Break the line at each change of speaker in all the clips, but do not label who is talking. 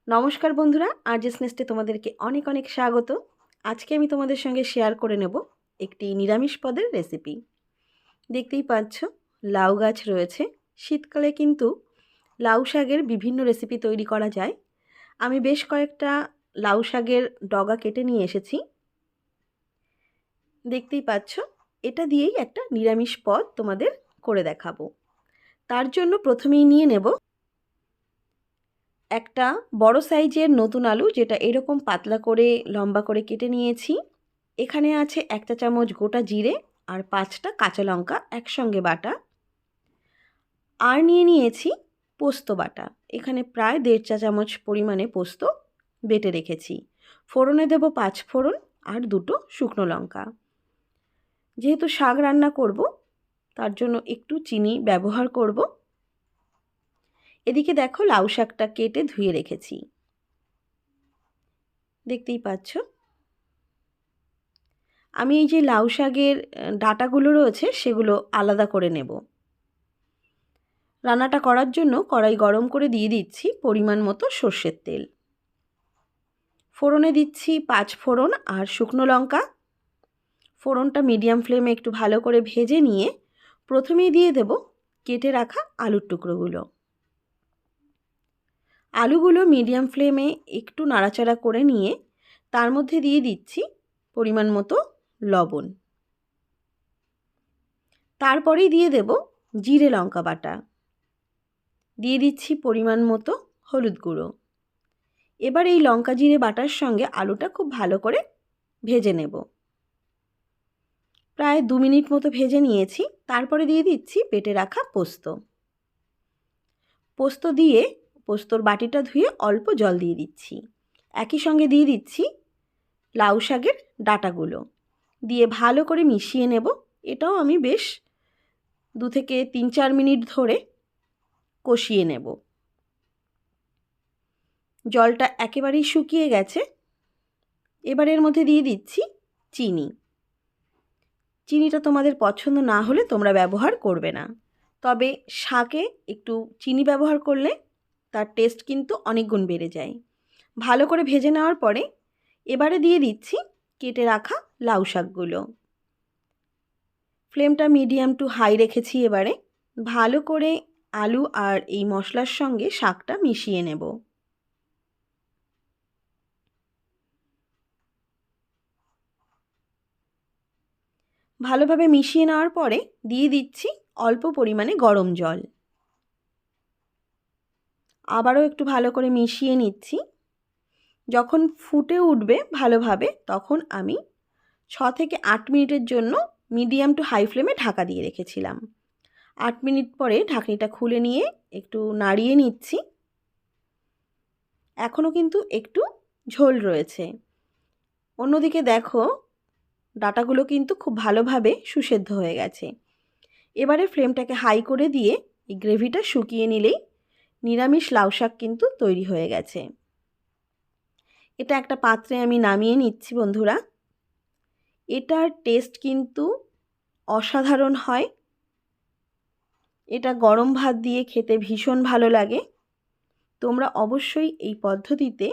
নমস্কার বন্ধুরা, আরজেস নেস্টে তোমাদেরকে অনেক অনেক স্বাগত। আজকে আমি তোমাদের সঙ্গে শেয়ার করে নেব একটি নিরামিষ পদের রেসিপি। দেখতেই পাচ্ছ লাউ গাছ রয়েছে। শীতকালে কিন্তু লাউ শাকের বিভিন্ন রেসিপি তৈরি করা যায়। আমি বেশ কয়েকটা লাউ শাকের ডগা কেটে নিয়ে এসেছি। দেখতেই পাচ্ছ এটা দিয়েই একটা নিরামিষ পদ তোমাদের করে দেখাবো। তার জন্য প্রথমেই নিয়ে নেব একটা বড় সাইজের নতুন আলু, যেটা এরকম পাতলা করে লম্বা করে কেটে নিয়েছি। এখানে আছে 1 চা চামচ গোটা জিরে আর 5টা কাঁচা লঙ্কা একসঙ্গে বাটা। আর নিয়ে নিয়েছি পোস্ত বাটা। এখানে প্রায় 1.5 চা চামচ পরিমাণে পোস্ত বেটে রেখেছি। ফোড়নে দেব 5 ফোড়ন আর 2টো শুকনো লঙ্কা। যেহেতু শাক রান্না করব তার জন্য একটু চিনি ব্যবহার করব। এদিকে দেখো লাউ শাকটা কেটে ধুয়ে রেখেছি, দেখতেই পাচ্ছ। আমি এই যে লাউ শাকের ডাঁটাগুলো রয়েছে সেগুলো আলাদা করে নেব। রান্নাটা করার জন্য কড়াই গরম করে দিয়ে দিচ্ছি পরিমাণ মতো সর্ষের তেল। ফোড়নে দিচ্ছি 5 ফোড়ন আর শুকনো লঙ্কা। ফোড়নটা মিডিয়াম ফ্লেমে একটু ভালো করে ভেজে নিয়ে প্রথমেই দিয়ে দেব কেটে রাখা আলুর টুকরোগুলো। আলুগুলো মিডিয়াম ফ্লেমে একটু নাড়াচাড়া করে নিয়ে তার মধ্যে দিয়ে দিচ্ছি পরিমাণ মতো লবণ। তারপরেই দিয়ে দেব জিরে লঙ্কা বাটা। দিয়ে দিচ্ছি পরিমাণ মতো হলুদ গুঁড়ো। এবার এই লঙ্কা জিরে বাটার সঙ্গে আলুটা খুব ভালো করে ভেজে নেব। প্রায় 2 মিনিট মতো ভেজে নিয়েছি। তারপরে দিয়ে দিচ্ছি বেটে রাখা পোস্ত। পোস্ত দিয়ে পোস্তর বাটিটা ধুয়ে অল্প জল দিয়ে দিচ্ছি। একই সঙ্গে দিয়ে দিচ্ছি লাউ শাকের ডাঁটাগুলো, দিয়ে ভালো করে মিশিয়ে নেব। এটাও আমি বেশ 2 থেকে 3-4 মিনিট ধরে কষিয়ে নেব। জলটা একেবারেই শুকিয়ে গেছে। এবার এর মধ্যে দিয়ে দিচ্ছি চিনি। চিনিটা তোমাদের পছন্দ না হলে তোমরা ব্যবহার করবে না, তবে শাকে একটু চিনি ব্যবহার করলে তার টেস্ট কিন্তু অনেক গুণ বেড়ে যায়। ভালো করে ভেজে নেওয়ার পরে এবারে দিয়ে দিচ্ছি কেটে রাখা লাউ শাকগুলো। ফ্লেমটা মিডিয়াম টু হাই রেখেছি। এবারে ভালো করে আলু আর এই মশলার সঙ্গে শাকটা মিশিয়ে নেব। ভালোভাবে মিশিয়ে নেওয়ার পরে দিয়ে দিচ্ছি অল্প পরিমাণে গরম জল। আবারও একটু ভালো করে মিশিয়ে নিচ্ছি। যখন ফুটে উঠবে ভালোভাবে তখন আমি 6 থেকে 8 মিনিটের জন্য মিডিয়াম টু হাই ফ্লেমে ঢাকা দিয়ে রেখেছিলাম। 8 মিনিট পরে ঢাকনিটা খুলে নিয়ে একটু নাড়িয়ে নিচ্ছি। এখনও কিন্তু একটু ঝোল রয়েছে। অন্যদিকে দেখো ডাঁটাগুলো কিন্তু খুব ভালোভাবে সুসেদ্ধ হয়ে গেছে। এবারে ফ্লেমটাকে হাই করে দিয়ে এই গ্রেভিটা শুকিয়ে নিলেই নিরামিষ লাউ শাক কিন্তু তৈরি হয়ে গেছে। এটা একটা পাত্রে আমি নামিয়ে নিচ্ছি বন্ধুরা। এটার টেস্ট কিন্তু অসাধারণ হয়। এটা গরম ভাত দিয়ে খেতে ভীষণ ভালো লাগে। তোমরা অবশ্যই এই পদ্ধতিতে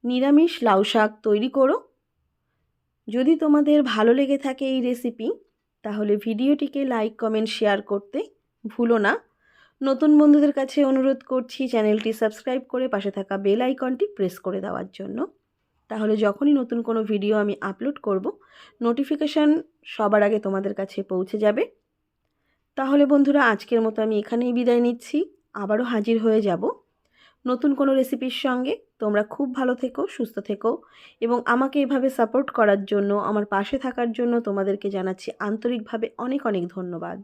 নিরামিষ লাউ শাক তৈরি করো। যদি তোমাদের ভালো লেগে থাকে এই রেসিপি, তাহলে ভিডিওটিকে লাইক, কমেন্ট, শেয়ার করতে ভুলো না। নতুন বন্ধুদের কাছে অনুরোধ করছি চ্যানেলটি সাবস্ক্রাইব করে পাশে থাকা বেল আইকনটি প্রেস করে দেওয়ার জন্য। তাহলে যখনই নতুন কোনো ভিডিও আমি আপলোড করব, নোটিফিকেশান সবার আগে তোমাদের কাছে পৌঁছে যাবে। তাহলে বন্ধুরা আজকের মতো আমি এখানেই বিদায় নিচ্ছি। আবারও হাজির হয়ে যাব নতুন কোনো রেসিপির সঙ্গে। তোমরা খুব ভালো থেকো, সুস্থ থেকো এবং আমাকে এভাবে সাপোর্ট করার জন্য, আমার পাশে থাকার জন্য তোমাদেরকে জানাচ্ছি আন্তরিকভাবে অনেক অনেক ধন্যবাদ।